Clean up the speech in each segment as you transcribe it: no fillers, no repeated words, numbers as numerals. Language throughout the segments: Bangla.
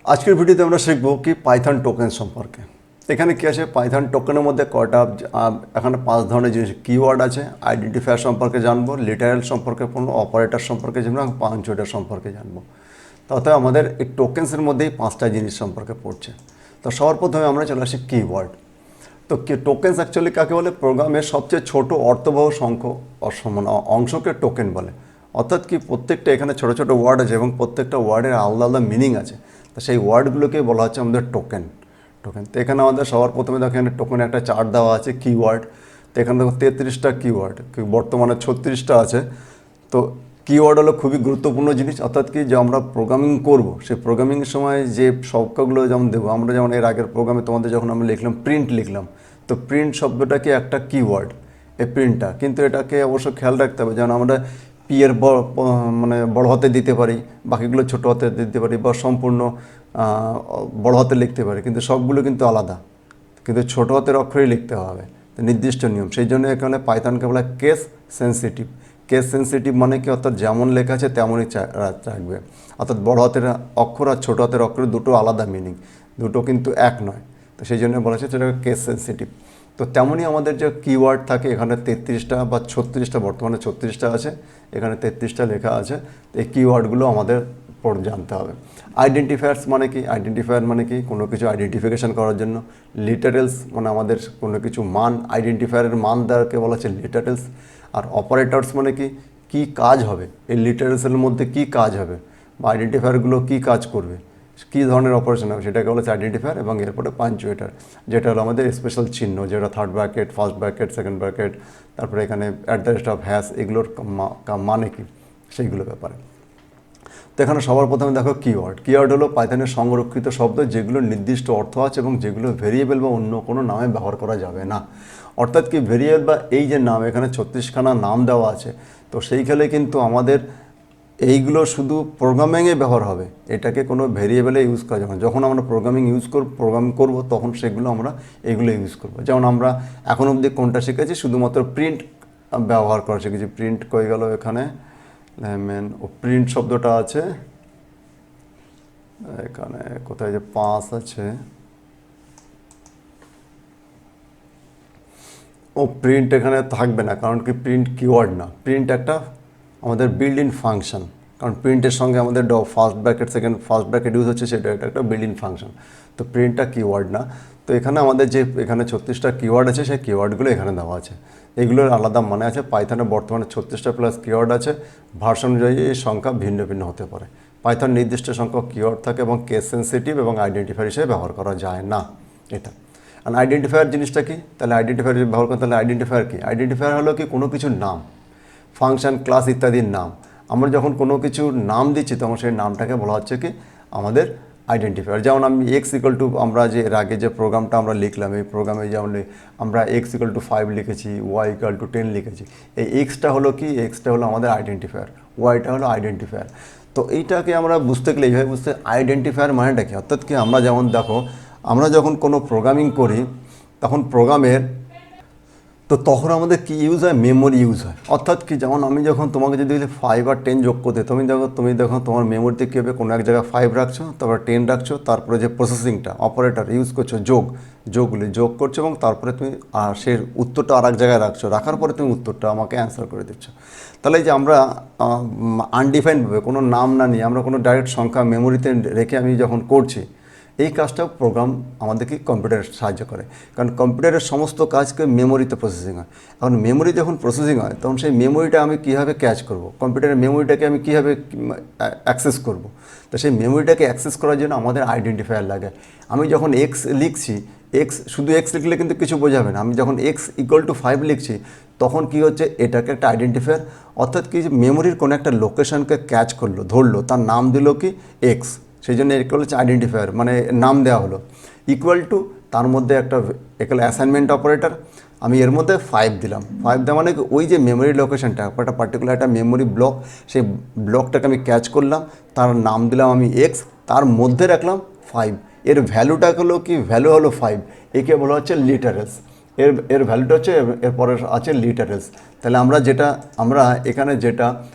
আজকের ভিডিওতে আমরা শিখব কি পাইথন টোকেন সম্পর্কে। এখানে কি আছে, পাইথন টোকেনের মধ্যে কয়টা এখানে 5 ধরনের জিনিস কিওয়ার্ড আছে। আইডেন্টিফায়ার সম্পর্কে জানবো, লিটারেল সম্পর্কে পড়বো, অপারেটর সম্পর্কে জানবো এবং পাঞ্চুয়েটার সম্পর্কে জানবো। তাতে আমাদের এই টোকেন্সের মধ্যেই 5টা জিনিস সম্পর্কে পড়ছে। তো সবার প্রথমে আমরা চলে আসি কিওয়ার্ড। তো টোকেন্স অ্যাকচুয়ালি কাকে বলে? প্রোগ্রামের সবচেয়ে ছোট অর্থবহ অংশকে টোকেন বলে। অর্থাৎ কি প্রত্যেকটা এখানে ছোটো ছোটো ওয়ার্ড আছে এবং প্রত্যেকটা ওয়ার্ডের আলাদা আলাদা মিনিং আছে। তো সেই ওয়ার্ডগুলোকে বলা হচ্ছে আমাদের টোকেন। তো এখানে আমাদের সবার প্রথমে দেখো এখানে টোকেনের একটা চার্ট দেওয়া আছে কিওয়ার্ড। তো এখানে দেখো 33টা কিওয়ার্ড, বর্তমানে 36টা আছে। তো কিওয়ার্ড হলো খুবই গুরুত্বপূর্ণ জিনিস। অর্থাৎ কি যে আমরা প্রোগ্রামিং করব, সেই প্রোগ্রামিংয়ের সময় যে সংখ্যাগুলো যেমন দেবো, আমরা যেমন এর আগের প্রোগ্রামে তোমাদের যখন আমরা লিখলাম প্রিন্ট লিখলাম, তো প্রিন্ট শব্দটা কি একটা কিওয়ার্ড, এই প্রিন্টটা। কিন্তু এটাকে অবশ্য খেয়াল রাখতে হবে, যেমন আমরা পি এর বড় হাতে দিতে পারি, বাকিগুলো ছোটো হাতে দিতে পারি, বা সম্পূর্ণ বড় হাতে লিখতে পারি, কিন্তু সবগুলো কিন্তু আলাদা, কিন্তু ছোটো হাতের অক্ষরেই লিখতে হবে, নির্দিষ্ট নিয়ম। সেই জন্য এখানে পাইথনকে বলা কেস সেন্সিটিভ। কেস সেন্সিটিভ মানে কি, অর্থাৎ যেমন লেখা আছে তেমনই রাখবে। অর্থাৎ বড় হাতের অক্ষর আর ছোটো হাতের অক্ষরের দুটো আলাদা মিনিং, দুটো কিন্তু এক নয়। তো সেই জন্য বলা হচ্ছে সেটাকে কেস সেন্সিটিভ। তো তেমনই আমাদের যে কিওয়ার্ড থাকে এখানে 33টা বা 36টা, বর্তমানে 36টা আছে, এখানে 33টা লেখা আছে। তো এই কিওয়ার্ডগুলো আমাদের জানতে হবে। আইডেন্টিফায়ার্স মানে কি? আইডেন্টিফায়ার মানে কি, কোনো কিছু আইডেন্টিফিকেশান করার জন্য। লিটারেলস মানে আমাদের কোনো কিছু মান, আইডেন্টিফায়ারের মান দেওয়াকে বলা হচ্ছে লিটারেলস। আর অপারেটরস মানে কি, কী কাজ হবে, এই লিটারেলসের মধ্যে কী কাজ হবে, বা আইডেন্টিফায়ারগুলো কী কাজ করবে, কী ধরনের অপারেশন হবে, সেটাকে বলা হচ্ছে আইডেন্টিফায়ার। এবং এরপরে পাঞ্চুয়েটার, যেটা হলো আমাদের স্পেশাল চিহ্ন, যেটা third bracket, first bracket, second bracket, তারপরে এখানে @, এগুলোর মানে কি, সেইগুলো ব্যাপারে। তো এখানে সবার প্রথমে দেখো কিওয়ার্ড। কিওয়ার্ড হলো পাইথনের সংরক্ষিত শব্দ, যেগুলো নির্দিষ্ট অর্থ আছে এবং যেগুলো ভেরিয়েবল বা অন্য কোনো নামে ব্যবহার করা যাবে না। অর্থাৎ কি, ভেরিয়েবল বা এই যে নাম, এখানে 36খানা নাম দেওয়া আছে, তো সেইখানে কিন্তু আমাদের এইগুলো শুধু প্রোগ্রামিংয়ে ব্যবহার হবে, এটাকে কোনো ভেরিয়েবলে ইউজ করা যাবে না। যখন আমরা প্রোগ্রামিং করব তখন সেগুলো আমরা এইগুলো ইউজ করব। যেমন আমরা এখন অবধি কোনটা শিখেছি, শুধুমাত্র প্রিন্ট ব্যবহার করা শিখেছি। প্রিন্ট কই গেল, এখানে প্রিন্ট শব্দটা আছে এখানে, কোথায় যে 5 আছে, প্রিন্ট এখানে থাকবে না, কারণ কি প্রিন্ট কিওয়ার্ড না, প্রিন্ট একটা আমাদের বিল্ড ইন ফাংশন। কারণ প্রিন্টের সঙ্গে আমাদের first bracket, second first bracket use হচ্ছে, সেটা একটা বিল্ড ইন ফাংশন। তো প্রিন্টটা কিওয়ার্ড না। তো এখানে আমাদের যে এখানে 36টা কিওয়ার্ড আছে, সেই কিওয়ার্ডগুলো এখানে দেওয়া আছে। এগুলোর আলাদা মানে আছে। পাইথনে বর্তমানে 36টা প্লাস কিওয়ার্ড আছে। ভার্সন অনুযায়ী এই সংখ্যা ভিন্ন ভিন্ন হতে পারে। পাইথন নির্দিষ্ট সংখ্যক কিওয়ার্ড থাকে এবং কেস সেন্সিটিভ এবং আইডেন্টিফায়ার হিসেবে ব্যবহার করা যায় না এটা। আর আইডেন্টিফায়ার জিনিসটা কি? তাহলে আইডেন্টিফায়ার ব্যবহার করতে, তাহলে আইডেন্টিফায়ার কি? আইডেন্টিফায়ার হলো কি, কোনো কিছুর নাম, ফাংশন, ক্লাস ইত্যাদির নাম। আমরা যখন কোনো কিছুর নাম দিচ্ছি তখন সেই নামটাকে বলা হচ্ছে কি আমাদের আইডেন্টিফায়ার। যেমন আমি x=, আমরা যে এর আগে যে প্রোগ্রামটা আমরা লিখলাম, এই প্রোগ্রামে যেমন আমরা x=5 লিখেছি, y=10 লিখেছি। এই এক্সটা হলো কি, এক্সটা হলো আমাদের আইডেন্টিফায়ার, ওয়াইটা হলো আইডেন্টিফায়ার। তো এইটাকে আমরা বুঝতে গেলে এইভাবে বুঝতে, আইডেন্টিফায়ার মানেটা কি। অর্থাৎ কি, আমরা যেমন দেখো, আমরা যখন কোনো প্রোগ্রামিং করি তখন প্রোগ্রামের, তো তখন আমাদের কী ইউজ হয়, মেমোরি ইউজ হয়। অর্থাৎ কি, যেমন আমি যখন তোমাকে যদি 5 আর 10 যোগ করতে, তুমি দেখো তোমার মেমোরিতে কী হবে, কোনো এক জায়গায় 5 রাখছো, তারপরে 10 রাখছো, তারপরে যে প্রসেসিংটা অপারেটর ইউজ করছো, যোগ করছো, এবং তারপরে তুমি সেই উত্তরটা আর এক জায়গায় রাখছো, রাখার পরে তুমি উত্তরটা আমাকে অ্যান্সার করে দিচ্ছ। তাহলে এই যে আমরা আনডিফাইন্ডভাবে কোনো নাম না নিয়ে আমরা কোনো ডাইরেক্ট সংখ্যা মেমোরিতে রেখে আমি যখন করছি, এই কাজটাও প্রোগ্রাম আমাদেরকে কম্পিউটারে সাহায্য করে। কারণ কম্পিউটারের সমস্ত কাজকে মেমোরিতে প্রসেসিং হয়। এখন মেমোরি যখন প্রসেসিং হয় তখন সেই মেমোরিটা আমি কীভাবে ক্যাচ করব, কম্পিউটারের মেমোরিটাকে আমি কীভাবে অ্যাক্সেস করব। তো সেই মেমোরিটাকে অ্যাক্সেস করার জন্য আমাদের আইডেন্টিফায়ার লাগে। আমি যখন এক্স লিখছি, শুধু এক্স লিখলে কিন্তু কিছু বোঝাবে না। আমি যখন x=5 লিখছি তখন কি হচ্ছে, এটাকে একটা আইডেন্টিফায়ার। অর্থাৎ কি, মেমোরির কোনো একটা লোকেশনকে ক্যাচ করলো, ধরলো, তার নাম দিল কি এক্স, সেই জন্য এর হচ্ছে আইডেন্টিফায়ার, মানে নাম দেওয়া হলো। তার মধ্যে একটা অ্যাসাইনমেন্ট অপারেটর, আমি এর মধ্যে 5 দিলাম। 5 দেওয়া মানে ওই যে মেমোরি লোকেশনটা, একটা পার্টিকুলার একটা মেমোরি ব্লক, সেই ব্লকটাকে আমি ক্যাচ করলাম, তার নাম দিলাম আমি এক্স, তার মধ্যে রাখলাম 5। এর ভ্যালুটা হলো কি, ভ্যালু হলো 5। একে বলা হচ্ছে লিটারেলস। এর ভ্যালুটা হচ্ছে, এরপরে আছে লিটারেলস। তাহলে আমরা এখানে যেটা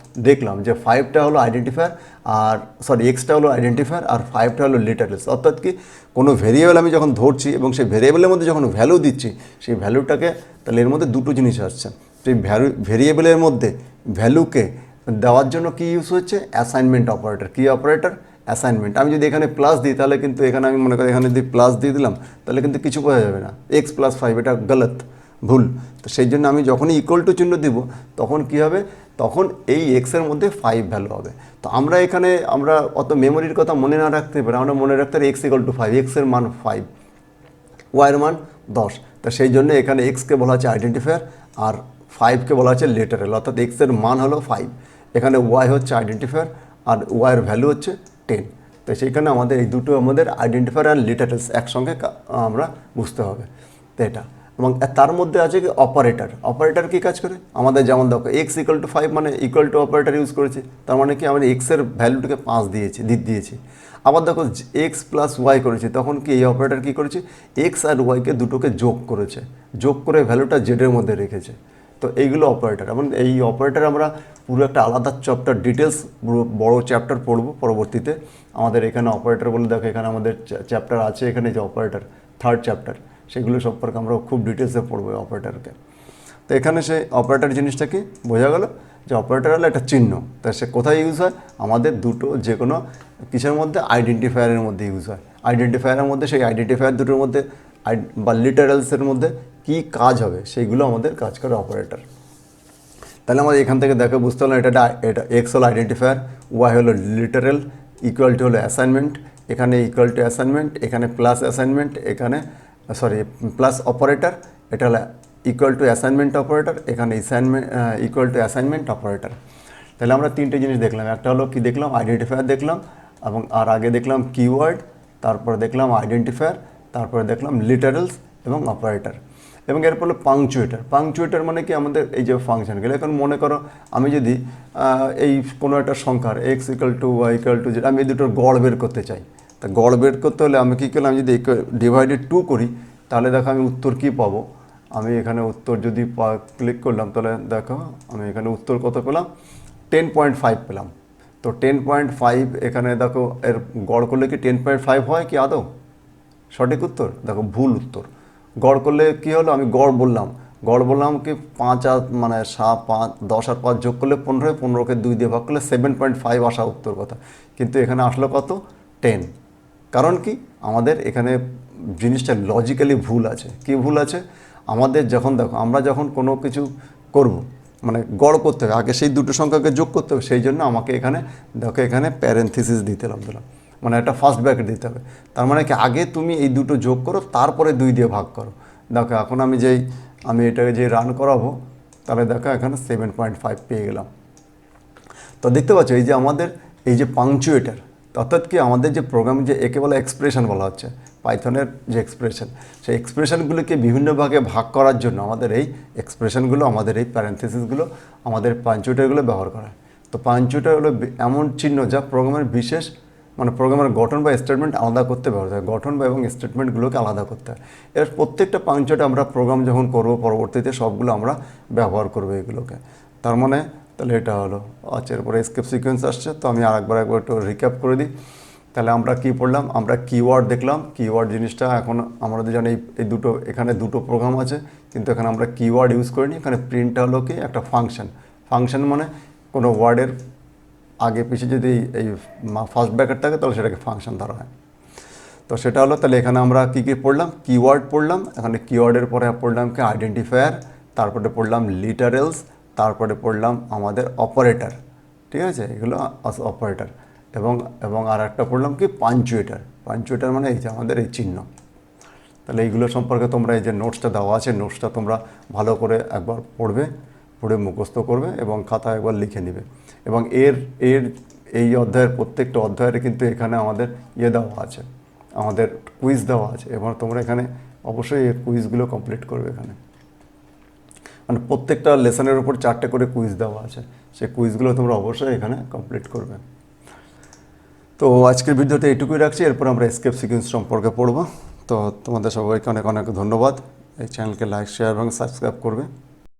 দেখলাম যে 5টা হলো আইডেন্টিফায়ার আর সরি এক্সটা হলো আইডেন্টিফায়ার আর 5টা হলো লিটারেলস। অর্থাৎ কি কোনো ভেরিয়েবল আমি যখন ধরছি এবং সেই ভেরিয়েবলের মধ্যে যখন ভ্যালু দিচ্ছি সেই ভ্যালুটাকে, তাহলে এর মধ্যে দুটো জিনিস আসছে। সেই ভেরিয়েবলের মধ্যে ভ্যালুকে দেওয়ার জন্য কি ইউজ হচ্ছে, অ্যাসাইনমেন্ট অপারেটর। কি অপারেটর? অ্যাসাইনমেন্ট। আমি যদি এখানে প্লাস দিই তাহলে কিন্তু এখানে আমি মনে করি এখানে যদি প্লাস দিয়ে দিলাম তাহলে কিন্তু কিছু বোঝা যাবে না, এক্স প্লাস 5, এটা গলত, ভুল। তো সেই জন্য আমি যখনই ইকুয়াল টু চিহ্ন দিব তখন কি হবে, তখন এই এক্সের মধ্যে 5 ভ্যালু হবে। তো আমরা এখানে আমরা অত মেমোরির কথা মনে না রাখতে পারি, আমরা মনে রাখতে পারি এক্স ইকুয়াল টু 5, এক্সের মান 5, ওয়াইয়ের মান 10। তো সেই জন্য এখানে এক্সকে বলা হচ্ছে আইডেন্টিফায়ার আর 5কে বলা হচ্ছে লিটারেল। অর্থাৎ এক্সের মান হলো 5, এখানে ওয়াই হচ্ছে আইডেন্টিফায়ার আর ওয়াইয়ের ভ্যালু হচ্ছে 10। তো সেইখানে আমাদের এই দুটো আমাদের আইডেন্টিফায়ার আর লিটারেলস একসঙ্গে আমরা বুঝতে হবে। তো এটা, এবং তার মধ্যে আছে কি অপারেটর। অপারেটর কী কাজ করে, আমাদের যেমন দেখো এক্স ইকুয়াল টু 5 মানে ইকুয়াল টু অপারেটর ইউজ করেছি, তার মানে কি আমরা এক্সের ভ্যালুটাকে 5 দিয়েছি। আবার দেখো এক্স প্লাস ওয়াই করেছি, তখন কি এই অপারেটর কী করেছে, এক্স আর ওয়াইকে দুটোকে যোগ করেছে, যোগ করে ভ্যালুটা জেডের মধ্যে রেখেছে। তো এইগুলো অপারেটর। এবং এই অপারেটর আমরা পুরো একটা আলাদা চ্যাপ্টার ডিটেলস, পুরো বড় চ্যাপ্টার পড়বো পরবর্তীতে। আমাদের এখানে অপারেটর বলে দেখো এখানে আমাদের চ্যাপ্টার আছে, এখানে যে অপারেটর 3rd চ্যাপ্টার, সেগুলো সম্পর্কে আমরা খুব ডিটেলসে পড়বো অপারেটরকে। তো এখানে সেই অপারেটর জিনিসটা কি বোঝা গেল, যে অপারেটর হলো একটা চিহ্ন। তা সে কোথায় ইউজ হয়, আমাদের দুটো যে কোনো কিসের মধ্যে, আইডেন্টিফায়ারের মধ্যে ইউজ হয়। আইডেন্টিফায়ারের মধ্যে সেই আইডেন্টিফায়ার দুটোর মধ্যে বা লিটারেলসের মধ্যে কি কাজ হবে সেইগুলো আমাদের কাজ করে অপারেটর। তাহলে আমাদের এখান থেকে দেখে বুঝতে হলো এটা এক্স হলো আইডেন্টিফায়ার, ওয়াই হলো লিটারেল, ইকুয়াল টু হলো অ্যাসাইনমেন্ট, এখানে ইকুয়াল টু অ্যাসাইনমেন্ট, এখানে প্লাস অ্যাসাইনমেন্ট, এখানে প্লাস অপারেটর, এটা হলো ইকুয়াল টু অ্যাসাইনমেন্ট অপারেটর, এখানে ইকুয়াল টু অ্যাসাইনমেন্ট অপারেটর। তাহলে আমরা তিনটে জিনিস দেখলাম, একটা হলো কি দেখলাম, আইডেন্টিফায়ার দেখলাম, এবং আর আগে দেখলাম কিওয়ার্ড, তারপরে দেখলাম আইডেন্টিফায়ার, তারপরে দেখলাম লিটারেলস এবং অপারেটর। এবং এরপর হলো পাংচুয়েটার। পাংচুয়েটার মানে কি, আমাদের এই যে ফাংশনগুলো, এখন মনে করো আমি যদি এই কোনো একটা সংখ্যার X equal to Y equal to Z, আমি এই দুটোর গড় বের করতে চাই। তা গড় বের করতে হলে আমি কী করলাম, যদি ডিভাইডেড 2 করি তাহলে দেখো আমি উত্তর কী পাবো। আমি এখানে উত্তর যদি ক্লিক করলাম তাহলে দেখো আমি এখানে উত্তর কত পেলাম, 10.5 পেলাম। তো 10.5 এখানে দেখো এর গড় করলে কি 10.5 হয় কি আদৌ? সঠিক উত্তর দেখো ভুল উত্তর। গড় করলে কি হলো, আমি গড় বললাম কি 5 আর মানে 5, 10 আর 5 যোগ করলে 15, 15কে 2 দিয়ে ভাগ করলে 7.5 আসা উত্তর কথা, কিন্তু এখানে আসলো কত, 10। কারণ কি, আমাদের এখানে জিনিসটা লজিক্যালি ভুল আছে। কি ভুল আছে, আমাদের যখন দেখো আমরা যখন কোনো কিছু করব, মানে গড় করতে হবে আগে সেই দুটো সংখ্যাকে যোগ করতে হবে, সেই জন্য আমাকে এখানে দেখো এখানে প্যারেনথিসিস দিতে দিলাম, মানে একটা ফার্স্ট ব্র্যাকেট দিতে হবে। তার মানে কি, আগে তুমি এই দুটো যোগ করো তারপরে 2 দিয়ে ভাগ করো। দেখো এখন আমি এটাকে যে রান করাবো, তাহলে দেখো এখানে 7.5 পেয়ে গেলাম। তো দেখতে পাচ্ছ এই যে আমাদের এই যে পাংচুয়েটার, অর্থাৎ কি আমাদের যে প্রোগ্রাম, যে একে বলে এক্সপ্রেশন বলা হচ্ছে, পাইথনের যে এক্সপ্রেশন, সেই এক্সপ্রেশনগুলোকে বিভিন্ন ভাগে ভাগ করার জন্য আমাদের এই এক্সপ্রেশনগুলো, আমাদের এই প্যারেনথেসিসগুলো, আমাদের পাঞ্চুয়েটারগুলো ব্যবহার করা হয়। তো পাঞ্চুয়েটার হলো এমন চিহ্ন যা প্রোগ্রামের বিশেষ, মানে প্রোগ্রামের গঠন বা স্টেটমেন্ট আলাদা করতে ব্যবহার হয়, গঠন বা এবং স্টেটমেন্টগুলোকে আলাদা করতে হয়। এর প্রত্যেকটা পাঞ্চুয়েটার আমরা প্রোগ্রাম যখন করব পরবর্তীতে সবগুলো আমরা ব্যবহার করবো এগুলোকে। তার মানে তাহলে এটা হলো, আচ্ছা এরপরে এসকেপ সিকোয়েন্স আসছে। তো আমি একবার একটু রিক্যাপ করে দিই। তাহলে আমরা কি পড়লাম, আমরা কিওয়ার্ড দেখলাম। কিওয়ার্ড জিনিসটা এখন আমরা জানি এই দুটো, এখানে দুটো প্রোগ্রাম আছে, কিন্তু এখানে আমরা কিওয়ার্ড ইউজ করিনি। এখানে প্রিন্টটা হলো কি একটা ফাংশন মানে কোনো ওয়ার্ডের আগে পিছিয়ে যদি এই ফার্স্ট ব্র্যাকেট থাকে তাহলে সেটাকে ফাংশন ধরা হয়। তো সেটা হলো, তাহলে এখানে আমরা কী কী পড়লাম, কিওয়ার্ড পড়লাম, এখানে কিওয়ার্ডের পরে পড়লাম কি আইডেন্টিফায়ার, তারপরে পড়লাম লিটারেলস, তারপরে পড়লাম আমাদের অপারেটর, ঠিক আছে, এগুলো অপারেটর, এবং আর একটা পড়লাম কি পাঞ্চুয়েটার মানে এই যে আমাদের এই চিহ্ন। তাহলে এইগুলো সম্পর্কে তোমরা এই যে নোটসটা দেওয়া আছে, নোটসটা তোমরা ভালো করে একবার পড়ে মুখস্থ করবে এবং খাতা একবার লিখে নেবে। এবং এই অধ্যায়ের প্রত্যেকটা অধ্যায়ের কিন্তু এখানে আমাদের দেওয়া আছে, আমাদের কুইজ দেওয়া আছে, এবং তোমরা এখানে অবশ্যই এর কুইজগুলো কমপ্লিট করবে। এখানে মানে প্রত্যেকটা লেসনের উপর 4টে করে কুইজ দেওয়া আছে, সেই কুইজগুলো তোমরা অবশ্যই এখানে কমপ্লিট করবে। তো আজকের ভিডিওতে এইটুকুই রাখছি, এরপর আমরা এসকেপ সিকোয়েন্স সম্পর্কে পড়ব। তো তোমাদের সবাইকে অনেক অনেক ধন্যবাদ। এই চ্যানেলকে লাইক, শেয়ার এবং সাবস্ক্রাইব করবে।